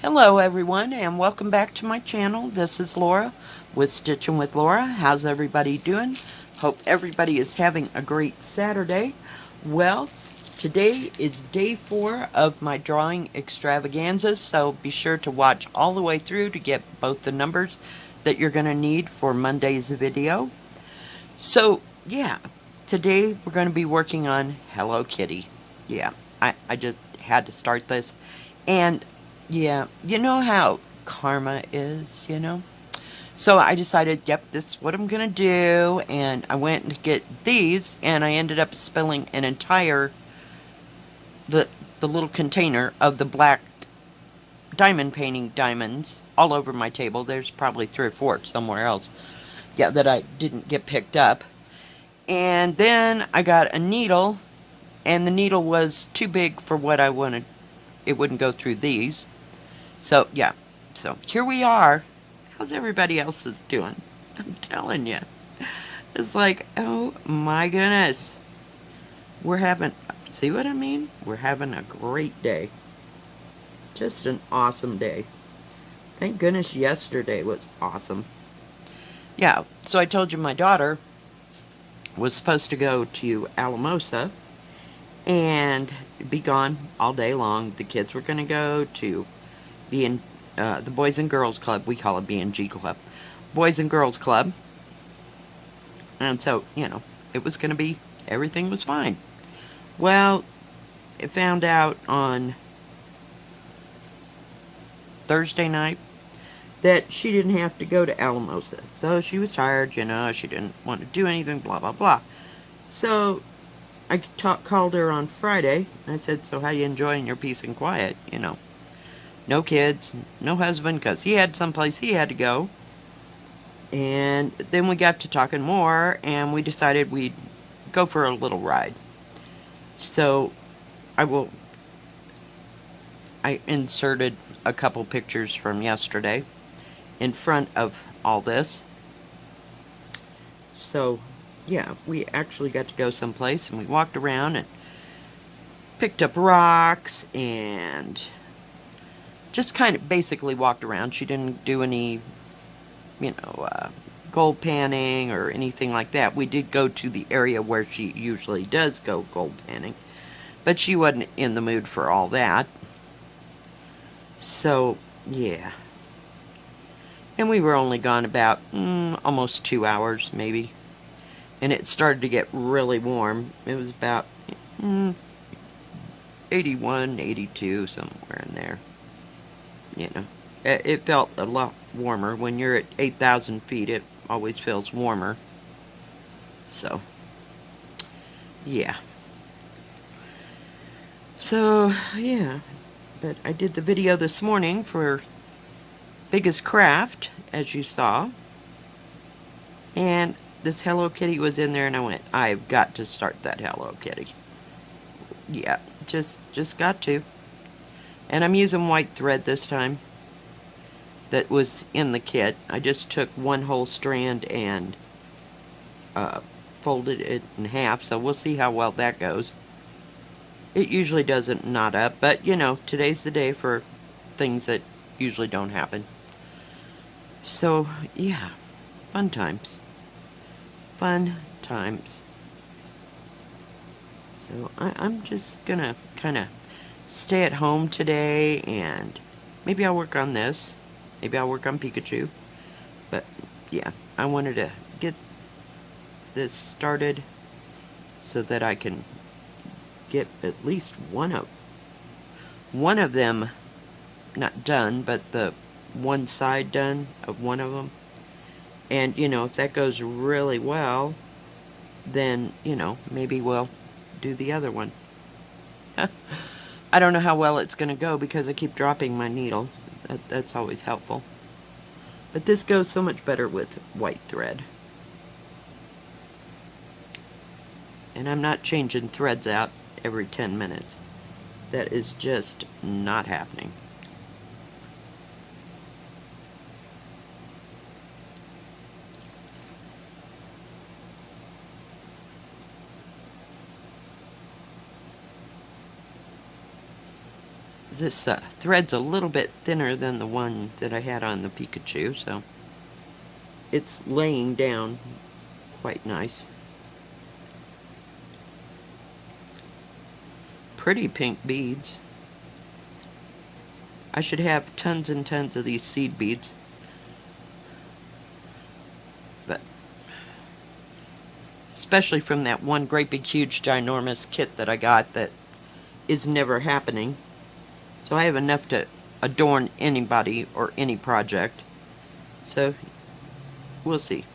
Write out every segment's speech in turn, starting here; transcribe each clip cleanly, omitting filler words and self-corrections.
Hello everyone and welcome back to my channel. This is Laura with Stitchin with Laura. How's everybody doing? Hope everybody is having a great Saturday. Well, today is day 4 of my drawing extravaganza, so be sure to watch all the way through to get both the numbers that you're going to need for Monday's video. So yeah, today we're going to be working on Hello Kitty. Yeah, I just had to start this. And yeah, you know how karma is, you know? So I decided, yep, this is what I'm going to do. And I went to get these, and I ended up spilling an entire, the, the little container of the black diamond painting diamonds all over my table. There's probably 3 or 4 somewhere else. Yeah, that I didn't get picked up. And then I got a needle, and the needle was too big for what I wanted. It wouldn't go through these. So, yeah. So, here we are. How's everybody else is doing? I'm telling you. It's like, oh my goodness. We're having, see what I mean? We're having a great day. Just an awesome day. Thank goodness yesterday was awesome. Yeah, so I told you my daughter was supposed to go to Alamosa and be gone all day long. The kids were going to go to the Boys and Girls Club. We call it B&G Club. Boys and Girls Club. And so, you know, it was going to be, everything was fine. Well, I found out on Thursday night that she didn't have to go to Alamosa. So she was tired, you know, she didn't want to do anything, blah, blah, blah. So I called her on Friday. I said, so how you enjoying your peace and quiet, you know? No kids, no husband, because he had someplace he had to go. And then we got to talking more, and we decided we'd go for a little ride. So I inserted a couple pictures from yesterday in front of all this. So yeah, we actually got to go someplace, and we walked around and picked up rocks and just kind of basically walked around. She didn't do any, you know, gold panning or anything like that. We did go to the area where she usually does go gold panning, but she wasn't in the mood for all that. So, yeah. And we were only gone about almost 2 hours, maybe. And it started to get really warm. It was about 81, 82, somewhere in there. You know, it felt a lot warmer. When you're at 8,000 feet, it always feels warmer. So, yeah. So, yeah. But I did the video this morning for Biggest Craft, as you saw. And this Hello Kitty was in there, and I went, I've got to start that Hello Kitty. Yeah, just got to. And I'm using white thread this time that was in the kit. I just took one whole strand and folded it in half, so we'll see how well that goes. It usually doesn't knot up, but you know, today's the day for things that usually don't happen. So, yeah, fun times. Fun times. So, I'm just gonna kind of stay at home today, and maybe I'll work on this. Maybe I'll work on Pikachu. But, yeah, I wanted to get this started so that I can get at least one of them not done, but the one side done of one of them. And, you know, if that goes really well, then, you know, maybe we'll do the other one. I don't know how well it's going to go because I keep dropping my needle. That's always helpful. But this goes so much better with white thread. And I'm not changing threads out every 10 minutes. That is just not happening. This thread's a little bit thinner than the one that I had on the Pikachu, so it's laying down quite nice. Pretty pink beads. I should have tons and tons of these seed beads. But especially from that one great big huge ginormous kit that I got that is never happening. So I have enough to adorn anybody or any project. So we'll see.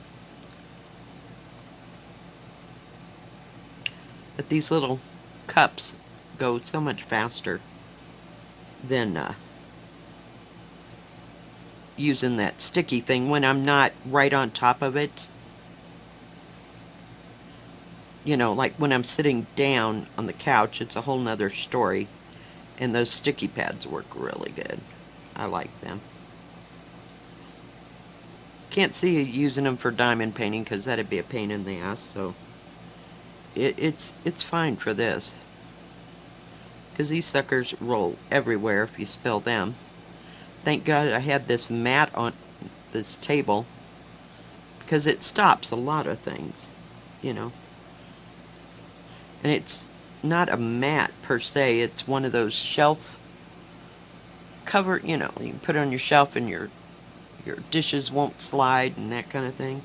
But these little cups go so much faster than using that sticky thing when I'm not right on top of it. You know, like when I'm sitting down on the couch, it's a whole nother story. And those sticky pads work really good. I like them. Can't see you using them for diamond painting because that'd be a pain in the ass, so it's fine for this. Because these suckers roll everywhere if you spill them. Thank God I had this mat on this table because it stops a lot of things, you know. And it's not a mat per se, it's one of those shelf cover, you know, you can put it on your shelf and your dishes won't slide and that kind of thing.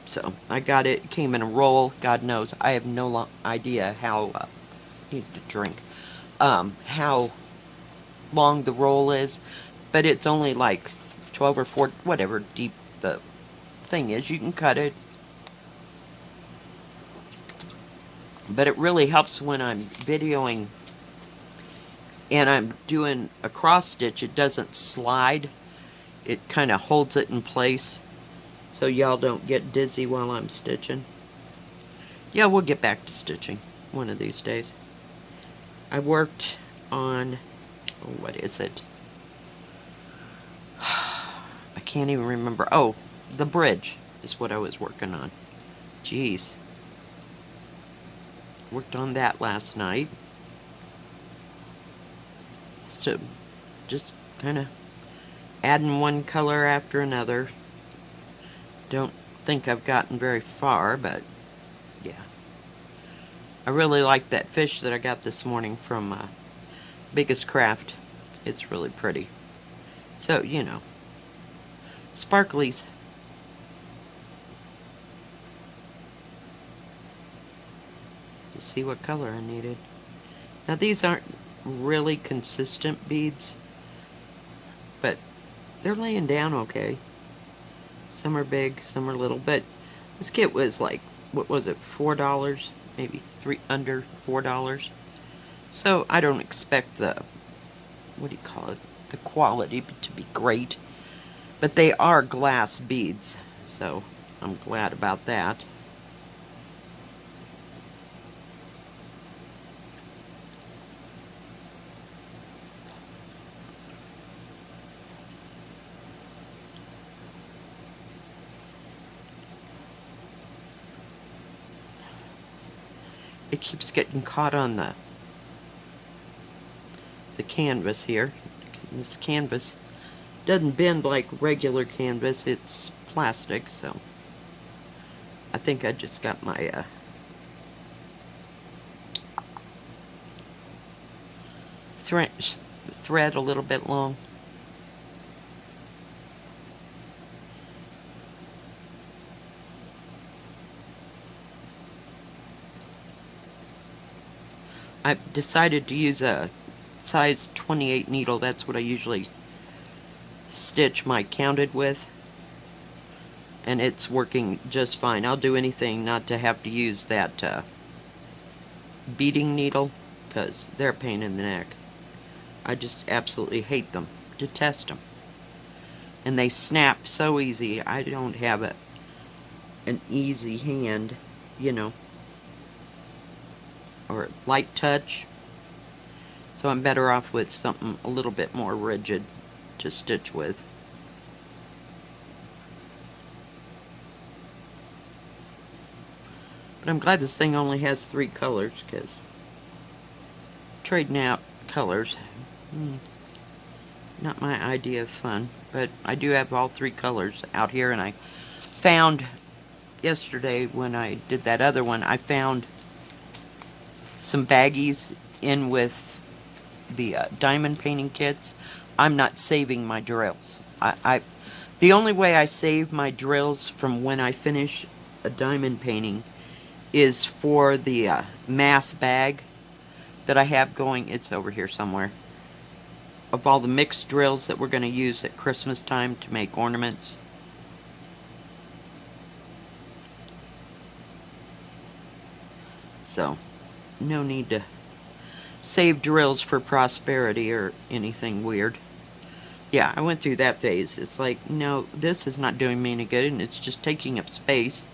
So I got it. It came in a roll. God knows I have no idea how need to drink how long the roll is, but it's only like 12 or 4 whatever deep the thing is. You can cut it, but it really helps when I'm videoing and I'm doing a cross stitch. It doesn't slide. It kind of holds it in place so y'all don't get dizzy while I'm stitching. Yeah, we'll get back to stitching one of these days. I worked on, oh, what is it? I can't even remember. Oh, the bridge is what I was working on. Jeez. Worked on that last night. So, just kind of adding one color after another. Don't think I've gotten very far, but yeah. I really like that fish that I got this morning from Biggest Craft. It's really pretty. So, you know, sparklies. To see what color I needed. Now these aren't really consistent beads, but they're laying down okay. Some are big, some are little, but this kit was like, what was it, $4? Maybe under $4. So I don't expect the, what do you call it, the quality to be great. But they are glass beads, so I'm glad about that. It keeps getting caught on the canvas here. This canvas doesn't bend like regular canvas, it's plastic, so I think I just got my thread a little bit long. I've decided to use a size 28 needle. That's what I usually stitch my counted with, and it's working just fine. I'll do anything not to have to use that beading needle, because they're a pain in the neck. I just absolutely hate them, detest them, and they snap so easy. I don't have an easy hand, you know, or light touch, so I'm better off with something a little bit more rigid to stitch with. But I'm glad this thing only has 3 colors, because trading out colors. Not my idea of fun, but I do have all three colors out here, and I found yesterday when I did that other one, I found some baggies in with the diamond painting kits. I'm not saving my drills. The only way I save my drills from when I finish a diamond painting is for the mass bag that I have going. It's over here somewhere. Of all the mixed drills that we're going to use at Christmas time to make ornaments. So, no need to save drills for prosperity or anything weird. Yeah, I went through that phase. It's like, no, this is not doing me any good, and it's just taking up space,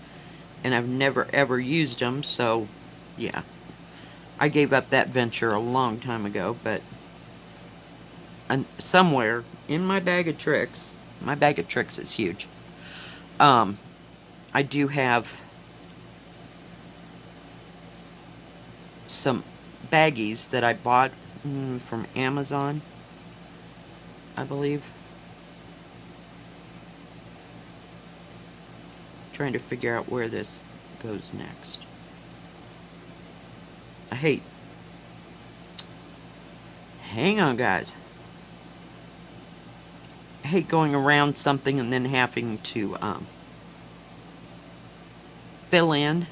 and I've never ever used them, so yeah. I gave up that venture a long time ago, but somewhere in my bag of tricks is huge. I do have some baggies that I bought from Amazon, I believe. Trying to figure out where this goes next. Hang on, guys. I hate going around something and then having to fill in.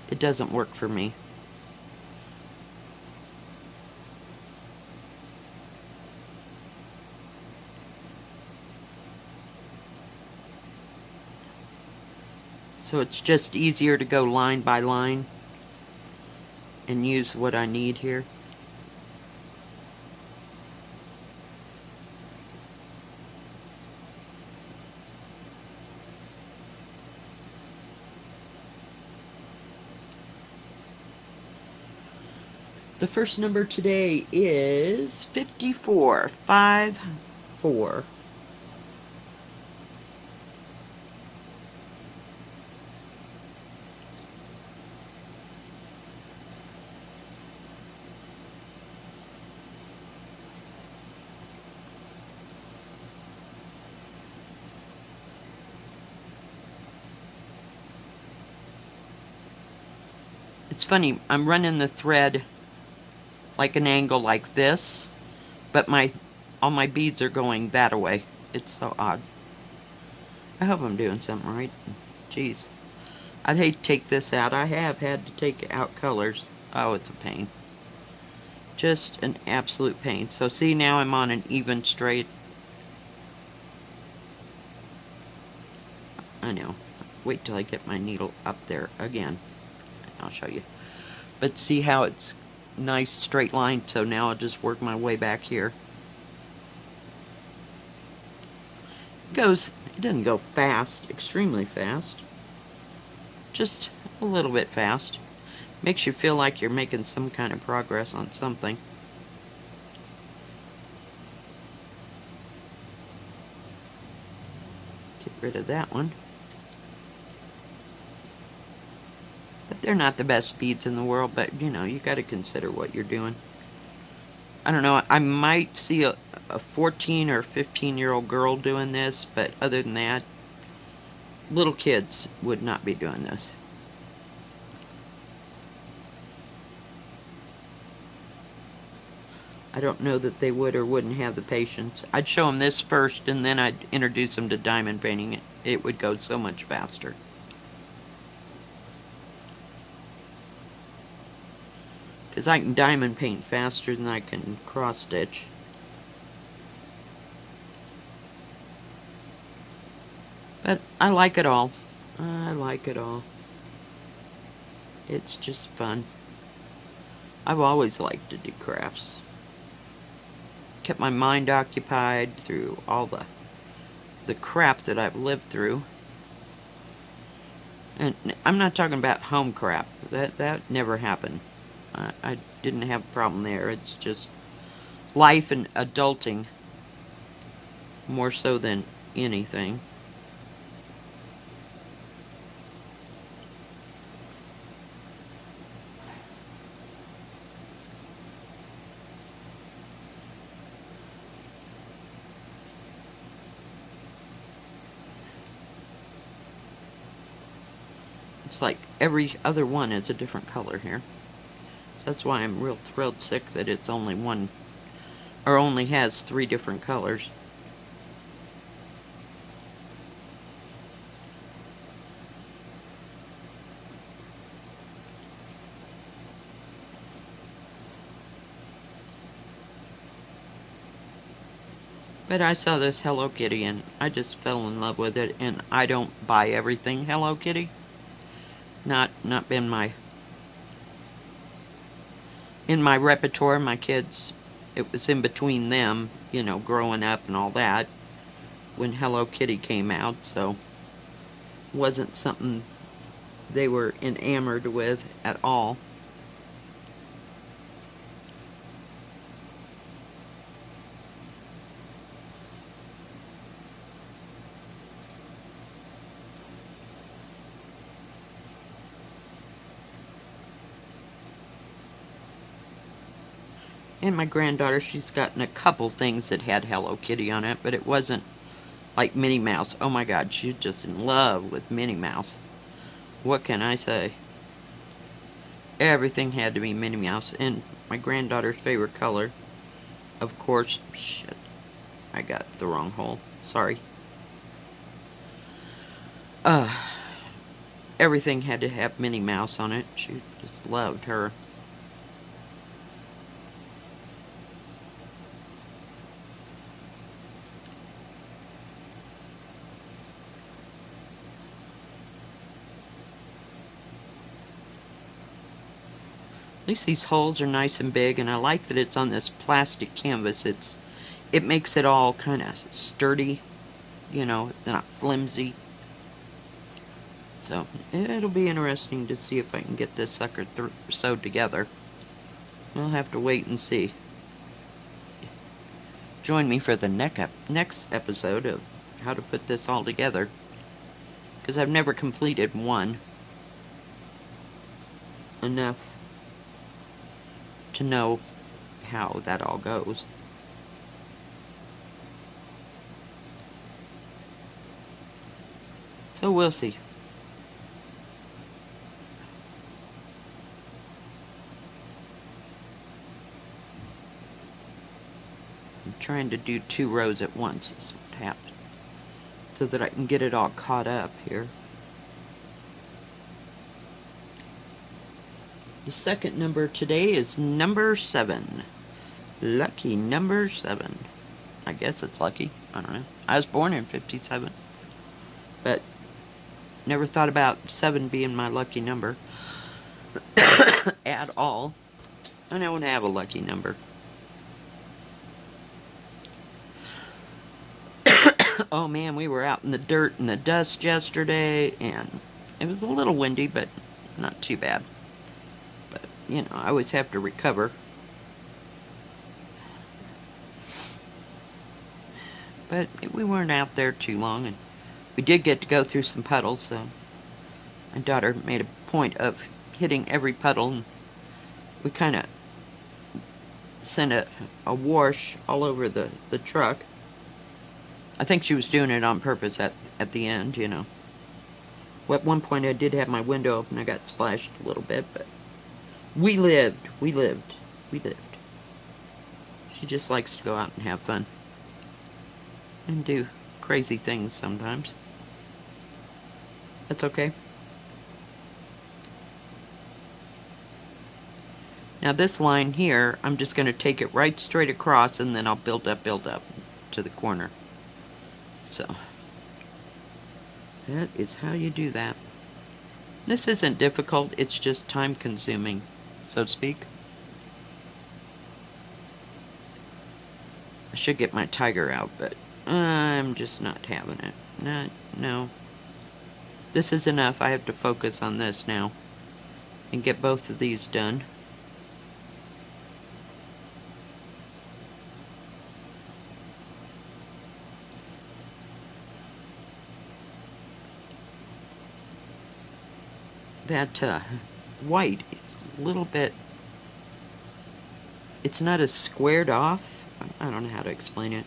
It doesn't work for me. So it's just easier to go line by line and use what I need here. The first number today is 54. 5-4. It's funny, I'm running the thread like an angle like this, but all my beads are going that way. It's so odd. I hope I'm doing something right. Jeez. I'd hate to take this out. I have had to take out colors. Oh, it's a pain. Just an absolute pain. So see, now I'm on an even straight. I know. Wait till I get my needle up there again. I'll show you. But see how it's nice straight line, so now I'll just work my way back here. It doesn't go fast, extremely fast. Just a little bit fast. Makes you feel like you're making some kind of progress on something. Get rid of that one. But they're not the best beads in the world, but you know, you got to consider what you're doing. I don't know, I might see a 14 or 15-year-old girl doing this, but other than that, little kids would not be doing this. I don't know that they would or wouldn't have the patience. I'd show them this first, and then I'd introduce them to diamond painting. It would go so much faster. Because I can diamond paint faster than I can cross stitch. But I like it all. I like it all. It's just fun. I've always liked to do crafts. Kept my mind occupied through all the crap that I've lived through. And I'm not talking about home crap. That never happened. I didn't have a problem there. It's just life and adulting more so than anything. It's like every other one is a different color here. So that's why I'm real thrilled sick that it's only one, or only has 3 different colors. But I saw this Hello Kitty and I just fell in love with it, and I don't buy everything Hello Kitty. Not been in my repertoire. My kids, it was in between them, you know, growing up and all that, when Hello Kitty came out, so wasn't something they were enamored with at all. And my granddaughter, she's gotten a couple things that had Hello Kitty on it, but it wasn't like Minnie Mouse. Oh my God, she's just in love with Minnie Mouse. What can I say? Everything had to be Minnie Mouse. And my granddaughter's favorite color, of course, shit, I got the wrong hole. Sorry. Everything had to have Minnie Mouse on it. She just loved her. At least these holes are nice and big, and I like that it's on this plastic canvas. It makes it all kind of sturdy, you know, not flimsy. So it'll be interesting to see if I can get this sucker sewed together. We'll have to wait and see. Join me for the next episode of how to put this all together, because I've never completed one enough to know how that all goes. So we'll see. I'm trying to do 2 rows at once, is what happened, so that I can get it all caught up here. The second number today is number 7. Lucky number 7. I guess it's lucky. I don't know. I was born in 57. But never thought about 7 being my lucky number at all. I don't have a lucky number. Oh man, we were out in the dirt and the dust yesterday, and it was a little windy, but not too bad. But, you know, I always have to recover. But we weren't out there too long, and we did get to go through some puddles, so my daughter made a point of hitting every puddle, and we kind of sent a wash all over the truck. I think she was doing it on purpose at the end, you know. Well, at one point I did have my window open. I got splashed a little bit, but we lived. She just likes to go out and have fun. And do crazy things sometimes. That's okay. Now this line here, I'm just going to take it right straight across, and then I'll build up to the corner. So that is how you do that. This isn't difficult, it's just time consuming, so to speak. I should get my tiger out, but I'm just not having it. No. This is enough. I have to focus on this now and get both of these done. That white is a little bit, it's not as squared off. I don't know how to explain it.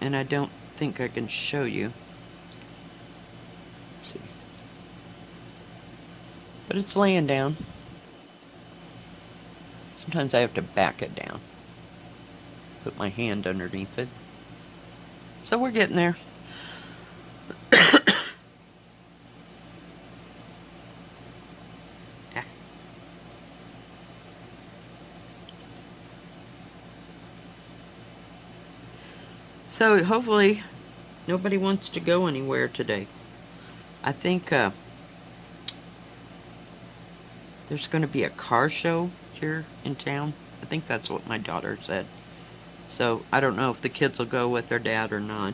And I don't think I can show you. Let's see. But it's laying down. Sometimes I have to back it down. Put my hand underneath it. So we're getting there. So hopefully nobody wants to go anywhere today. I think there's going to be a car show here in town. I think that's what my daughter said. So I don't know if the kids will go with their dad or not.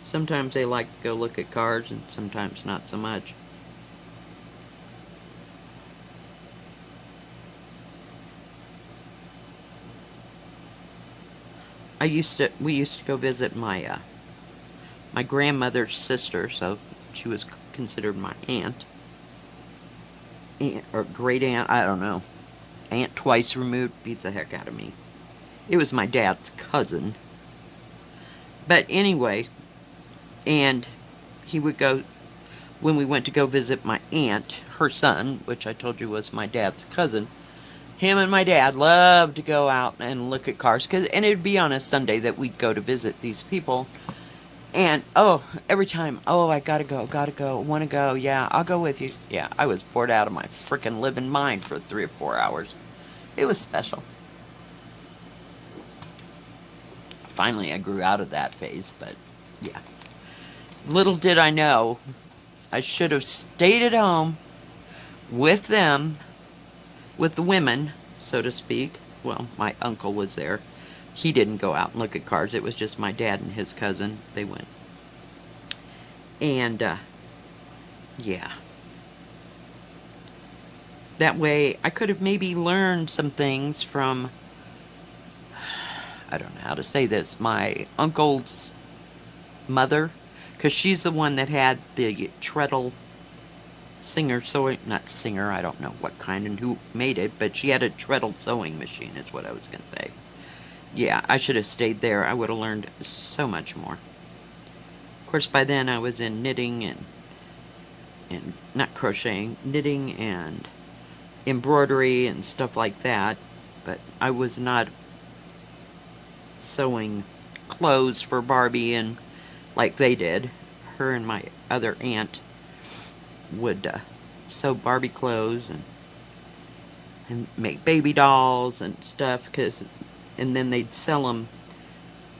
Sometimes they like to go look at cars and sometimes not so much. We used to go visit my my grandmother's sister, so she was considered my aunt or great aunt, I don't know. Aunt twice removed beats the heck out of me. It was my dad's cousin. But anyway, and he would go, when we went to go visit my aunt, her son, which I told you was my dad's cousin, him and my dad loved to go out and look at cars, and it'd be on a Sunday that we'd go to visit these people. And, oh, every time, oh, I gotta go, wanna go, yeah, I'll go with you. Yeah, I was bored out of my frickin' living mind for 3 or 4 hours. It was special. Finally, I grew out of that phase, but, yeah. Little did I know, I should have stayed at home with them, with the women, so to speak. Well, my uncle was there. He didn't go out and look at cars. It was just my dad and his cousin. They went. And, yeah. That way, I could have maybe learned some things from, I don't know how to say this, my uncle's mother. Because she's the one that had the treadle not singer, I don't know what kind and who made it, but she had a treadle sewing machine is what I was going to say. Yeah, I should have stayed there. I would have learned so much more. Of course, by then I was in knitting and not crocheting, knitting and embroidery and stuff like that, but I was not sewing clothes for Barbie and like they did. Her and my other aunt would sew Barbie clothes and make baby dolls and stuff, and then they'd sell them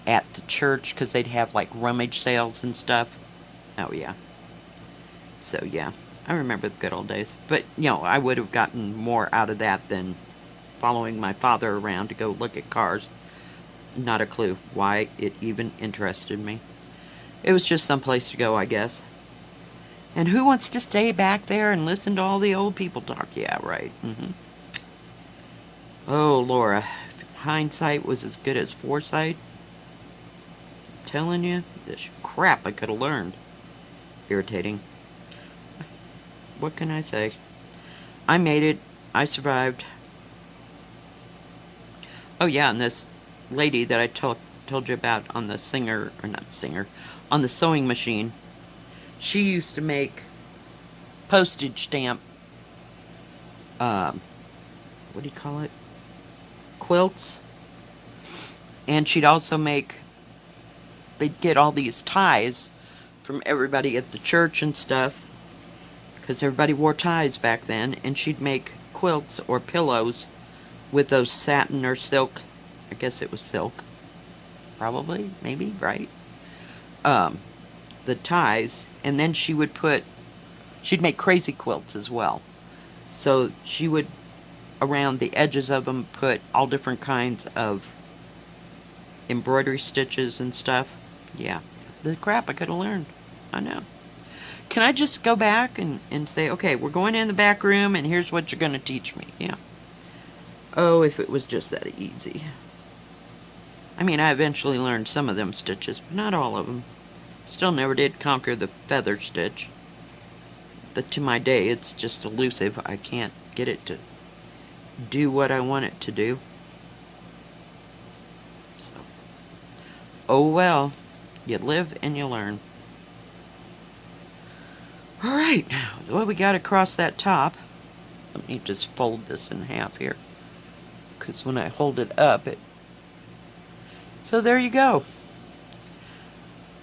at the church because they'd have like rummage sales and stuff. Oh yeah. So yeah, I remember the good old days. But you know, I would have gotten more out of that than following my father around to go look at cars. Not a clue why it even interested me. It was just some place to go, I guess. And who wants to stay back there and listen to all the old people talk? Yeah, right. Oh, Laura. Hindsight was as good as foresight. I'm telling you, this crap I could have learned. Irritating. What can I say? I made it. I survived. Oh yeah, and this lady that I told you about on the on the sewing machine, she used to make postage stamp, what do you call it? Quilts. And she'd also they'd get all these ties from everybody at the church and stuff, because everybody wore ties back then, and she'd make quilts or pillows with those satin or silk, I guess it was silk, probably, maybe, right? The ties, and then she'd make crazy quilts as well. So she would, around the edges of them, put all different kinds of embroidery stitches and stuff. Yeah, the crap I could have learned. I know. Can I just go back and say, okay, we're going in the back room and here's what you're going to teach me? Yeah. Oh, if it was just that easy. I mean, I eventually learned some of them stitches, but not all of them. Still never did conquer the feather stitch. To my day, it's just elusive. I can't get it to do what I want it to do. So, oh well. You live and you learn. Alright, well, we got across that top. Let me just fold this in half here, because when I hold it up, so there you go.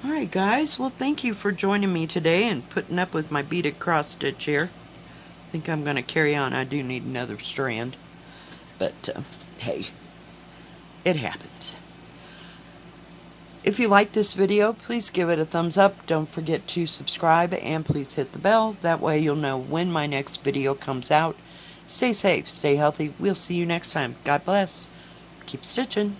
Alright guys, well, thank you for joining me today and putting up with my beaded cross stitch here. I think I'm going to carry on. I do need another strand, but hey, it happens. If you like this video, please give it a thumbs up. Don't forget to subscribe and please hit the bell. That way you'll know when my next video comes out. Stay safe, stay healthy. We'll see you next time. God bless. Keep stitching.